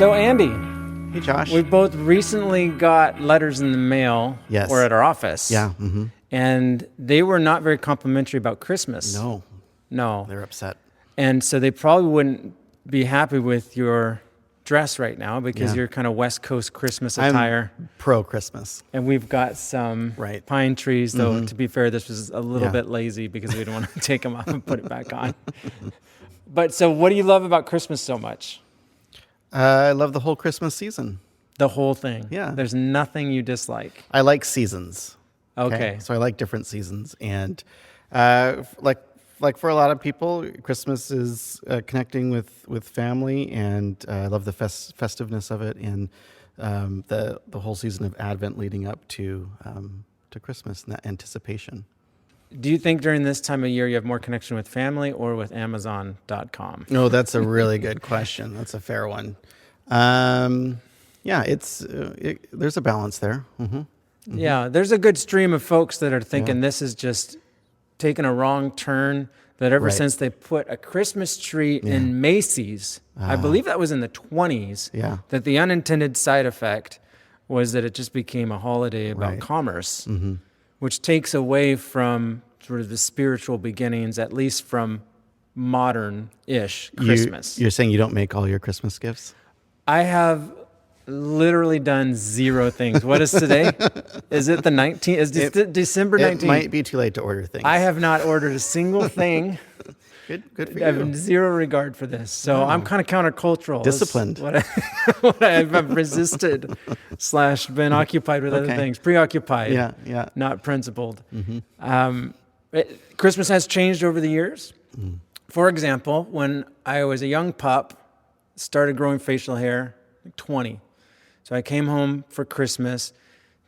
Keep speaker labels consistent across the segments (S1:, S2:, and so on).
S1: So, Andy,
S2: Hey, Josh.
S1: we both recently got letters in the mail
S2: Yes.
S1: or at our office.
S2: Yeah. Mm-hmm.
S1: And they were not very complimentary about Christmas. No.
S2: They're upset.
S1: And so they probably wouldn't be happy with your dress right now because
S2: Yeah.
S1: you're kind of West Coast Christmas attire.
S2: I'm pro-Christmas.
S1: And we've got some
S2: Right.
S1: pine trees, though, to be fair, this was a little
S2: Yeah.
S1: bit lazy because we didn't want to take them off and put it back on. But so what do you love about Christmas so much?
S2: I love the whole Christmas season.
S1: The whole thing.
S2: Yeah.
S1: There's nothing you dislike.
S2: I like seasons.
S1: Okay.
S2: So I like different seasons. And like for a lot of people, Christmas is connecting with family. And I love the festiveness of it and the whole season of Advent leading up to Christmas and that anticipation.
S1: Do you think during this time of year you have more connection with family or with Amazon.com?
S2: No, that's a really good question. That's a fair one. Yeah, there's a balance there. Mm-hmm.
S1: Yeah, there's a good stream of folks that are thinking this is just taking a wrong turn, that ever
S2: Right.
S1: since they put a Christmas tree in Macy's, I believe that was in the 20s,
S2: Yeah.
S1: that the unintended side effect was that it just became a holiday about
S2: Right.
S1: commerce,
S2: Mm-hmm.
S1: which takes away from sort of the spiritual beginnings, at least from modern-ish Christmas.
S2: You're saying you don't make all your Christmas gifts?
S1: I have literally done zero things. What is today? Is it the 19th? Is December 19th?
S2: It might be too late to order things.
S1: I have not ordered a single thing.
S2: Good for
S1: I have
S2: you.
S1: zero regard for this. So I'm kind of countercultural. That's
S2: Disciplined.
S1: what I've resisted / been occupied with other
S2: Okay.
S1: things. Preoccupied.
S2: Yeah.
S1: Not principled. Christmas has changed over the years. For example, when I was a young pup, started growing facial hair, like 20. So I came home for Christmas,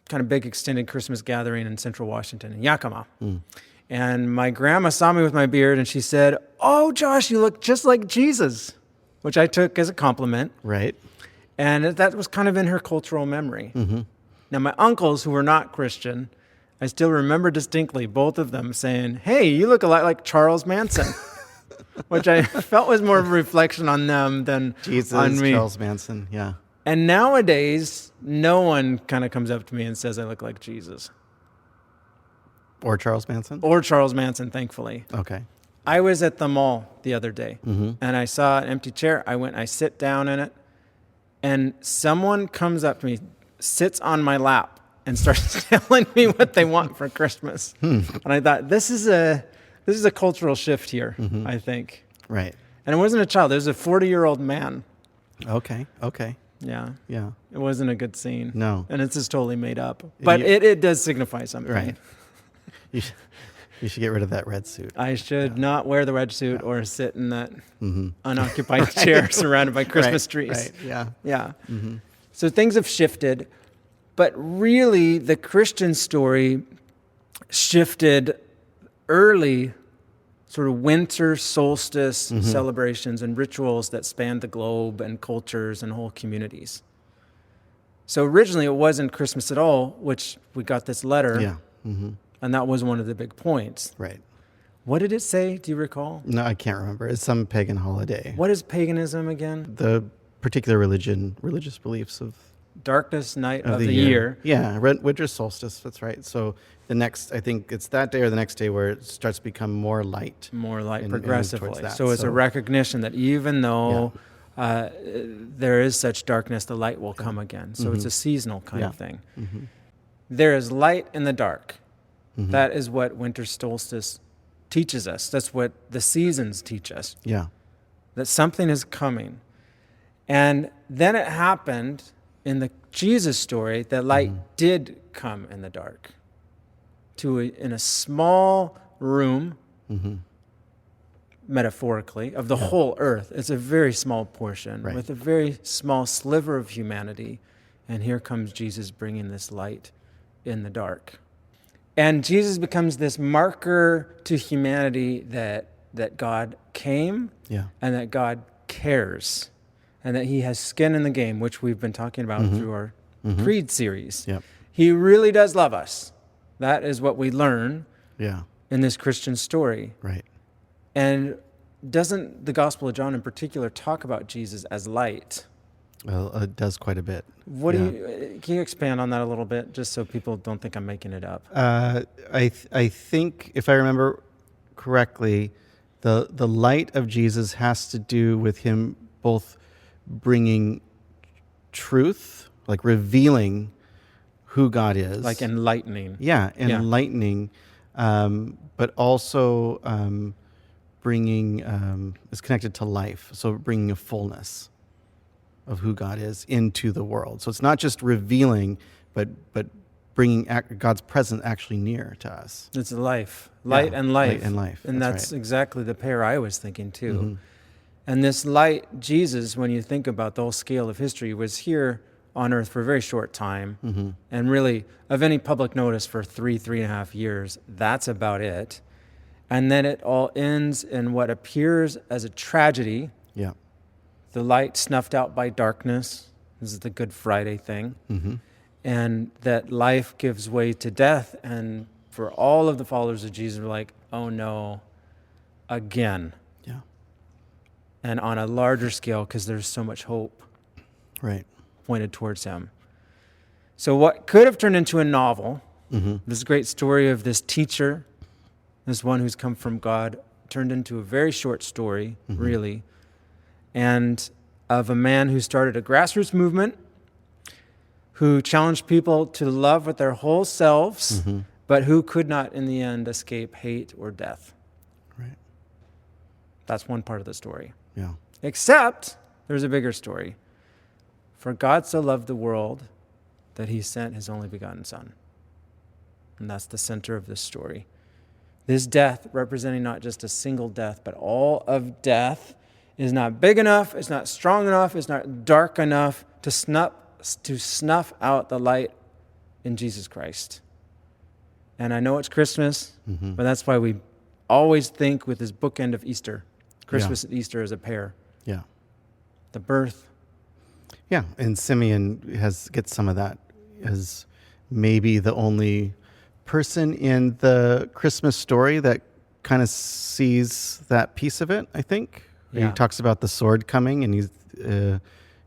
S1: kind of big extended Christmas gathering in Central Washington, in Yakima. And my grandma saw me with my beard and she said, "Oh, Josh, you look just like Jesus," which I took as a compliment.
S2: Right.
S1: And that was kind of in her cultural memory. Now, my uncles, who were not Christian, I still remember distinctly both of them saying, "Hey, you look a lot like Charles Manson," which I felt was more of a reflection on them than
S2: Jesus,
S1: on me.
S2: Charles Manson. Yeah.
S1: And nowadays, no one kind of comes up to me and says I look like Jesus.
S2: Or Charles Manson?
S1: Or Charles Manson, thankfully.
S2: Okay.
S1: I was at the mall the other day, and I saw an empty chair. I sit down in it, and someone comes up to me, sits on my lap, and starts telling me what they want for Christmas. And I thought, this is a cultural shift here, I think.
S2: Right.
S1: And it wasn't a child. It was a 40-year-old man.
S2: Okay.
S1: Yeah.
S2: Yeah.
S1: It wasn't a good scene.
S2: No.
S1: And it's just totally made up. But it does signify something.
S2: Right. You should get rid of that red suit.
S1: I should not wear the red suit or sit in that unoccupied chair surrounded by Christmas trees.
S2: Right. Yeah.
S1: Yeah. So things have shifted, but really the Christian story shifted early, sort of winter solstice celebrations and rituals that spanned the globe and cultures and whole communities. So originally it wasn't Christmas at all, which we got this letter.
S2: Yeah.
S1: And that was one of the big points.
S2: Right.
S1: What did it say? Do you recall?
S2: No, I can't remember. It's some pagan holiday.
S1: What is paganism again?
S2: The particular religious beliefs of
S1: Darkest night of the year.
S2: Yeah, winter solstice. That's right. So I think it's that day or the next day where it starts to become more light.
S1: More light
S2: and
S1: progressively.
S2: towards that.
S1: So it's a recognition that even though there is such darkness, the light will come again. So it's a seasonal kind of thing. There is light in the dark. That is what winter solstice teaches us. That's what the seasons teach us.
S2: Yeah.
S1: That something is coming. And then it happened in the Jesus story that light did come in the dark. In a small room, metaphorically, of the whole earth. It's a very small portion with a very small sliver of humanity. And here comes Jesus bringing this light in the dark. And Jesus becomes this marker to humanity that God came and that God cares and that he has skin in the game, which we've been talking about through our Creed series.
S2: Yep.
S1: He really does love us. That is what we learn in this Christian story.
S2: Right.
S1: And doesn't the Gospel of John in particular talk about Jesus as light?
S2: Well, it does quite a bit.
S1: What can you expand on that a little bit, just so people don't think I'm making it up?
S2: I think, if I remember correctly, the light of Jesus has to do with him both bringing truth, like revealing who God is,
S1: Like enlightening.
S2: Yeah, enlightening, but also bringing is connected to life. So bringing a fullness of who God is into the world. So it's not just revealing, but bringing God's presence actually near to us.
S1: It's life, light and life.
S2: Light and life.
S1: And that's
S2: right.
S1: exactly the pair I was thinking too.
S2: Mm-hmm.
S1: And this light, Jesus, when you think about the whole scale of history, was here on earth for a very short time.
S2: Mm-hmm.
S1: And really, of any public notice for 3.5 years, that's about it. And then it all ends in what appears as a tragedy.
S2: Yeah.
S1: The light snuffed out by darkness. This is the Good Friday thing.
S2: Mm-hmm.
S1: And that life gives way to death. And for all of the followers of Jesus, we're like, oh no, again.
S2: Yeah.
S1: And on a larger scale, because there's so much hope
S2: Right.
S1: pointed towards him. So what could have turned into a novel,
S2: Mm-hmm.
S1: this great story of this teacher, this one who's come from God, turned into a very short story,
S2: Mm-hmm.
S1: really, and of a man who started a grassroots movement, who challenged people to love with their whole selves,
S2: Mm-hmm.
S1: but who could not in the end escape hate or death.
S2: Right.
S1: That's one part of the story.
S2: Yeah.
S1: Except there's a bigger story. For God so loved the world that he sent his only begotten Son. And that's the center of this story. This death, representing not just a single death, but all of death, is not big enough, it's not strong enough, it's not dark enough to snuff out the light in Jesus Christ. And I know it's Christmas,
S2: Mm-hmm.
S1: but that's why we always think with this bookend of Easter. Christmas and Easter as a pair.
S2: Yeah.
S1: The birth.
S2: Yeah. And Simeon gets some of that as maybe the only person in the Christmas story that kind of sees that piece of it, I think.
S1: Yeah.
S2: He talks about the sword coming, and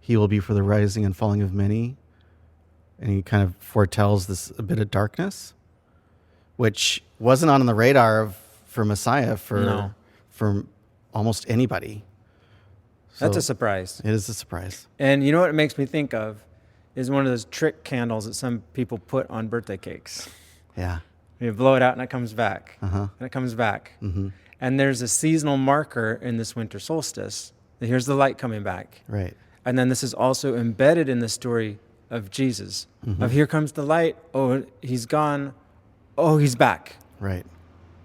S2: he will be for the rising and falling of many. And he kind of foretells a bit of darkness, which wasn't on the radar for Messiah for almost anybody. So
S1: That's a surprise.
S2: it is a surprise.
S1: And you know what it makes me think of is one of those trick candles that some people put on birthday cakes.
S2: Yeah.
S1: You blow it out and it comes back.
S2: Uh-huh.
S1: And it comes back.
S2: Mm-hmm.
S1: And there's a seasonal marker in this winter solstice. Here's the light coming back.
S2: Right.
S1: And then this is also embedded in the story of Jesus.
S2: Mm-hmm.
S1: Of here comes the light. Oh, he's gone. Oh, he's back.
S2: Right.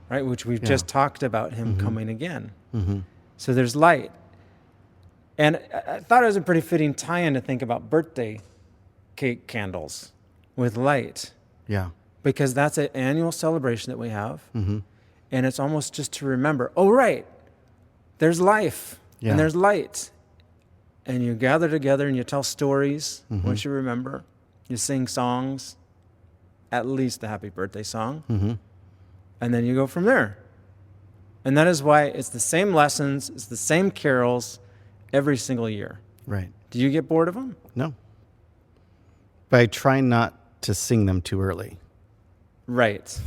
S1: Right? Which we've
S2: Yeah.
S1: just talked about him
S2: Mm-hmm.
S1: coming again.
S2: Mm-hmm.
S1: So there's light. And I thought it was a pretty fitting tie-in to think about birthday cake candles with light,
S2: Yeah.
S1: because that's an annual celebration that we have.
S2: Mm-hmm.
S1: And it's almost just to remember, oh, right, there's life
S2: Yeah.
S1: and there's light. And you gather together and you tell stories
S2: Mm-hmm.
S1: once you remember. You sing songs, at least the happy birthday song.
S2: Mm-hmm.
S1: And then you go from there. And that is why it's the same lessons, it's the same carols every single year.
S2: Right.
S1: Do you get bored of them?
S2: No. But I try not to sing them too early.
S1: Right.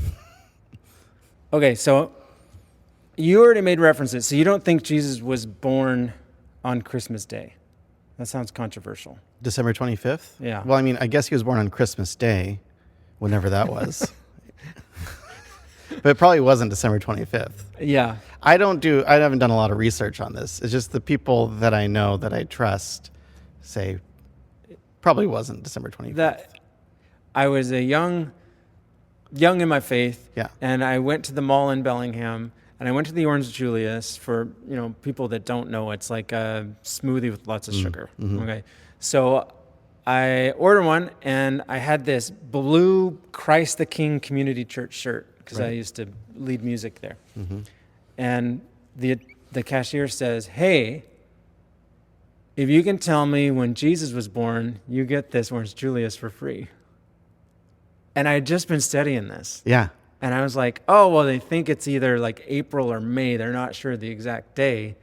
S1: Okay, so you already made references. So you don't think Jesus was born on Christmas Day? That sounds controversial.
S2: December 25th?
S1: Yeah.
S2: Well, I mean, I guess he was born on Christmas Day, whenever that was. But it probably wasn't December 25th.
S1: Yeah.
S2: I haven't done a lot of research on this. It's just the people that I know that I trust say it probably wasn't December 25th.
S1: That I was a young in my faith.
S2: Yeah.
S1: And I went to the mall in Bellingham and I went to the Orange Julius. For, people that don't know, it's like a smoothie with lots of sugar.
S2: Mm-hmm.
S1: Okay. So I ordered one and I had this blue Christ the King Community Church shirt because I
S2: Right.
S1: used to lead music there.
S2: Mm-hmm.
S1: And the cashier says, hey, if you can tell me when Jesus was born, you get this Orange Julius for free. And I had just been studying this.
S2: Yeah.
S1: And I was like, oh, well, they think it's either like April or May. They're not sure the exact day.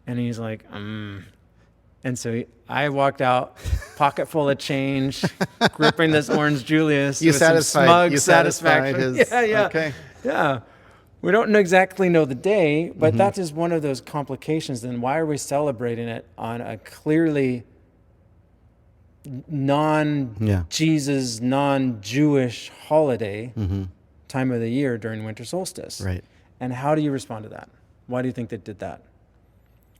S1: And he's like, And And so I walked out, pocket full of change, gripping this orange Julius.
S2: You
S1: with some smug satisfaction. Yeah.
S2: Okay.
S1: Yeah. We don't exactly know the day, but that is one of those complications. Then why are we celebrating it on a clearly non-Jesus, non-Jewish holiday time of the year during winter solstice?
S2: Right.
S1: And how do you respond to that? Why do you think they did that?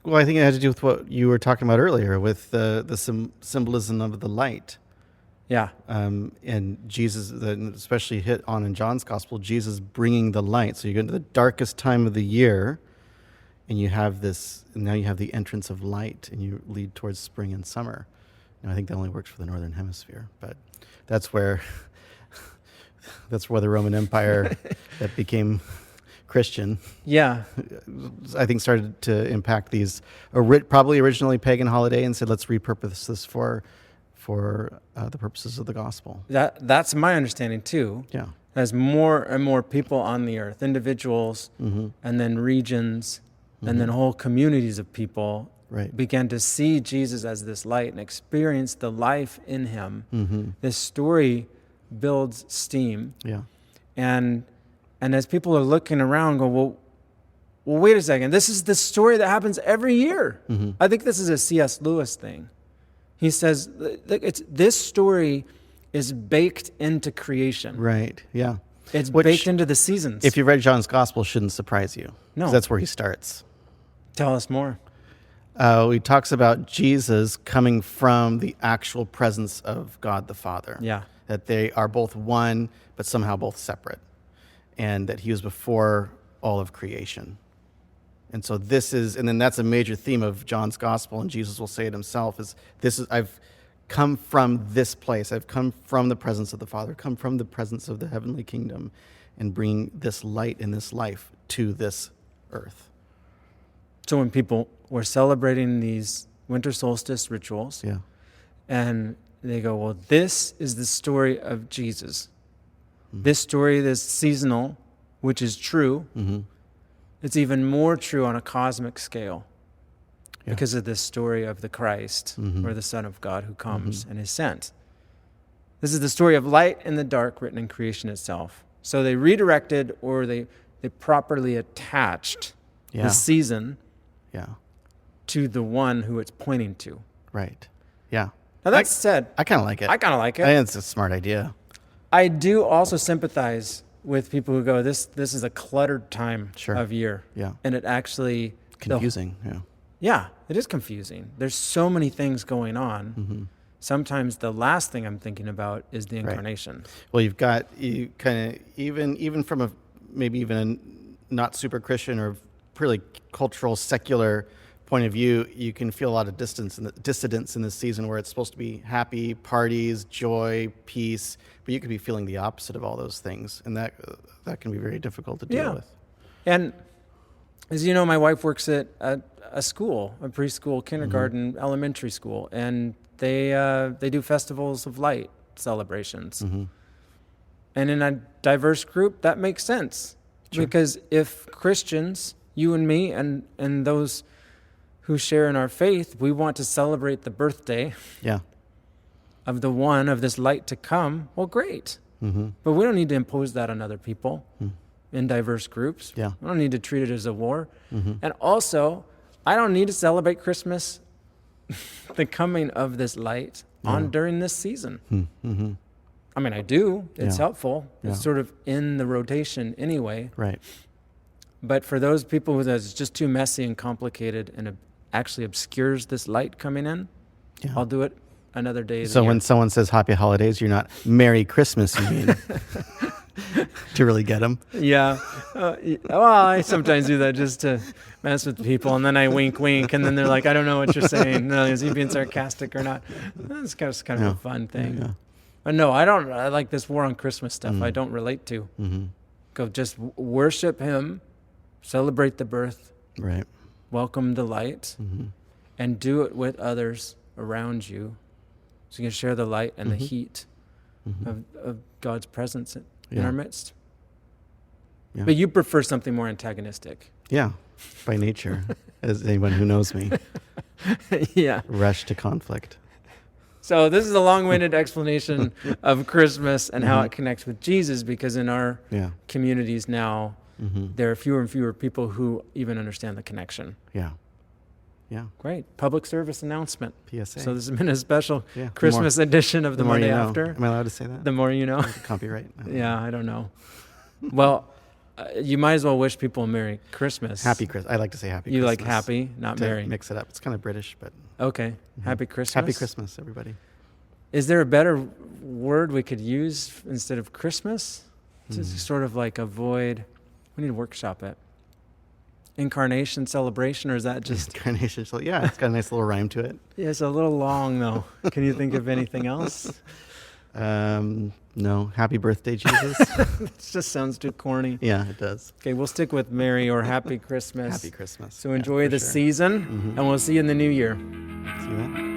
S2: Well, I think it had to do with what you were talking about earlier with the symbolism of the light.
S1: Yeah.
S2: And Jesus, especially hit on in John's gospel, Jesus bringing the light. So you go into the darkest time of the year, and you have this. And now you have the entrance of light, and you lead towards spring and summer. And I think that only works for the northern hemisphere, but that's where the Roman Empire that became Christian, I think started to impact these probably originally pagan holiday and said, let's repurpose this for the purposes of the gospel.
S1: That's my understanding too.
S2: Yeah.
S1: As more and more people on the earth, individuals, and then regions, and then whole communities of people began to see Jesus as this light and experience the life in him. This story builds steam.
S2: Yeah.
S1: And as people are looking around, go, well, wait a second. This is the story that happens every year. I think this is a C.S. Lewis thing. He says this story is baked into creation.
S2: Right. Yeah.
S1: It's baked into the seasons.
S2: If you read John's gospel, shouldn't surprise you.
S1: No.
S2: That's where he starts.
S1: Tell us more.
S2: He talks about Jesus coming from the actual presence of God the Father.
S1: Yeah.
S2: That they are both one, but somehow both separate. And that he was before all of creation. And so then that's a major theme of John's gospel, and Jesus will say it himself, I've come from this place. I've come from the presence of the Father, come from the presence of the heavenly kingdom, and bring this light and this life to this earth.
S1: So when people were celebrating these winter solstice rituals, and they go, well, this is the story of Jesus. This story is seasonal, which is true. It's even more true on a cosmic scale because of this story of the Christ or the Son of God who comes and is sent. This is the story of light and the dark written in creation itself. So they redirected or they properly attached the season to the one who it's pointing to.
S2: Right. Yeah.
S1: Now that said,
S2: I kind of like it.
S1: I kind of like it.
S2: I think it's a smart idea.
S1: I do also sympathize with people who go, this is a cluttered time of year.
S2: Yeah.
S1: And it actually...
S2: Confusing,
S1: Yeah, it is confusing. There's so many things going on. Sometimes the last thing I'm thinking about is the incarnation.
S2: Right. Well, you kind of, even from maybe even a not super Christian or pretty cultural, secular point of view, you can feel a lot of dissidence in this season where it's supposed to be happy, parties, joy, peace, but you could be feeling the opposite of all those things, and that can be very difficult to deal with.
S1: And as you know, my wife works at a school, a preschool, kindergarten, elementary school, and they do festivals of light celebrations. And in a diverse group, that makes sense. Because if Christians, you and me, and those who share in our faith, we want to celebrate the birthday of the one, of this light to come, well, great. But we don't need to impose that on other people in diverse groups. We don't need to treat it as a war. And also, I don't need to celebrate Christmas, the coming of this light, during this season. I mean, I do. It's helpful. It's sort of in the rotation anyway.
S2: Right.
S1: But for those people who it's just too messy and complicated and actually obscures this light coming in, I'll do it another day.
S2: So when someone says happy holidays, you're not Merry Christmas, you mean? To really get them. Yeah.
S1: Well, I sometimes do that just to mess with people, and then I wink, and then they're like, I don't know what you're saying. No, is he being sarcastic or not? It's kind of a fun thing. Yeah. But no, I like this war on Christmas stuff. I don't relate to. Go just worship him, celebrate the birth,
S2: right?
S1: Welcome the light, and do it with others around you, so you can share the light and the heat of God's presence in our midst. But you prefer something more antagonistic.
S2: Yeah, by nature, as anyone who knows me.
S1: Yeah.
S2: Rush to conflict.
S1: So this is a long-winded explanation of Christmas and how it connects with Jesus, because in our communities now, there are fewer and fewer people who even understand the connection.
S2: Yeah. Yeah.
S1: Great. Public service announcement.
S2: PSA.
S1: So this has been a special Christmas edition of the Monday After.
S2: Am I allowed to say that?
S1: The more you know.
S2: Copyright?
S1: Yeah, I don't know. Well, you might as well wish people a Merry Christmas.
S2: Happy Christmas. I like to say Happy Christmas.
S1: You like happy, not
S2: to
S1: merry.
S2: Mix it up. It's kind of British, but...
S1: Okay. Happy Christmas.
S2: Happy Christmas, everybody.
S1: Is there a better word we could use instead of Christmas? To sort of like avoid... We need to workshop it. Incarnation celebration, or is that just...
S2: Incarnation, so yeah, it's got a nice little rhyme to it.
S1: Yeah, it's a little long, though. Can you think of anything else?
S2: No. Happy birthday, Jesus.
S1: It just sounds too corny.
S2: Yeah, it does.
S1: Okay, we'll stick with Merry or Happy Christmas.
S2: Happy Christmas.
S1: So enjoy the season, and we'll see you in the new year.
S2: See you then.